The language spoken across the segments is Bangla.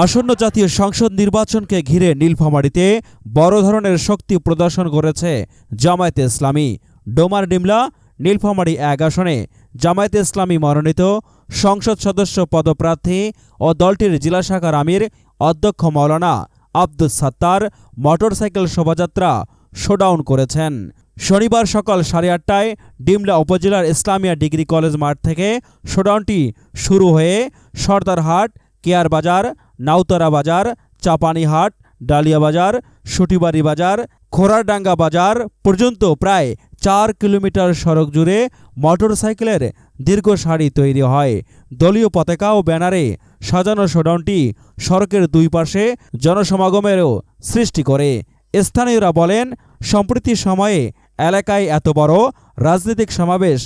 আসন্ন জাতীয় সংসদ নির্বাচনকে ঘিরে নীলফামারীতে বড় ধরনের শক্তি প্রদর্শন করেছে জামায়াতে ইসলামী। ডোমার ডিমলা নীলফামারী ১ আসনে জামায়াতে ইসলামী মনোনীত সংসদ সদস্য পদপ্রার্থী ও দলটির জেলা শাখার আমির অধ্যক্ষ মাওলানা আব্দুস সাত্তার মোটরসাইকেল শোভাযাত্রা শোডাউন করেছেন। শনিবার সকাল 8:30টায় ডিমলা উপজেলার ইসলামিয়া ডিগ্রি কলেজ মাঠ থেকে শোডাউনটি শুরু হয়ে সর্দারহাট, কেয়ার বাজার, নাউতরা বাজার, চাপানিহাট, ডালিয়া বাজার, সুটিবাড়ি বাজার, খোরারডাঙ্গা বাজার পর্যন্ত প্রায় ৪ কিলোমিটার সড়ক জুড়ে মোটরসাইকেলের দীর্ঘ সারি তৈরি হয়। দলীয় পতাকা ও ব্যানারে সাজানো শোডাউনটি সড়কের দুই পাশে জনসমাগমেরও সৃষ্টি করে। স্থানীয়রা বলেন, সম্প্রতি সময়ে এলাকায় এত বড় রাজনৈতিক সমাবেশ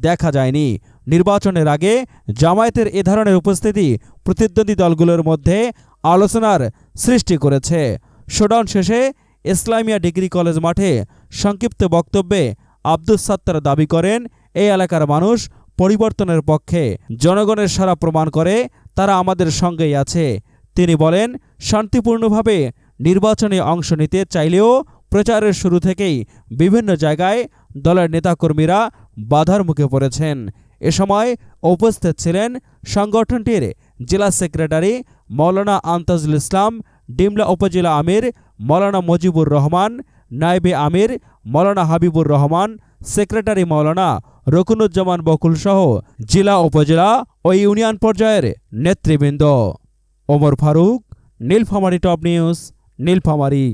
দেখা যায়নি। নির্বাচনের আগে জামায়াতের এ ধরনের উপস্থিতি প্রতিদ্বন্দ্বী দলগুলোর মধ্যে আলোচনার সৃষ্টি করেছে। শোডাউন শেষে ইসলামিয়া ডিগ্রি কলেজ মাঠে সংক্ষিপ্ত বক্তব্যে আব্দুস সাত্তার দাবি করেন, এই এলাকার মানুষ পরিবর্তনের পক্ষে। জনগণের সাড়া প্রমাণ করে তারা আমাদের সঙ্গেই আছে। তিনি বলেন, শান্তিপূর্ণভাবে নির্বাচনে অংশ নিতে চাইলেও প্রচারের শুরু থেকেই বিভিন্ন জায়গায় দলের নেতাকর্মীরা বাধার মুখে পড়েছেন। এ সময় উপস্থিত ছিলেন সংগঠনটির জেলা সেক্রেটারি মাওলানা আন্তাজুল ইসলাম, ডিমলা উপজেলা আমির মাওলানা মুজিবুর রহমান, নায়েবে আমির মাওলানা হাবিবুর রহমান, সেক্রেটারি মাওলানা রকুনুজ্জামান বকুল সহ জেলা, উপজেলা ও ইউনিয়ন পর্যায়ের নেতৃবৃন্দ। Omar Faruk, Nilphamari top news, Nilphamari.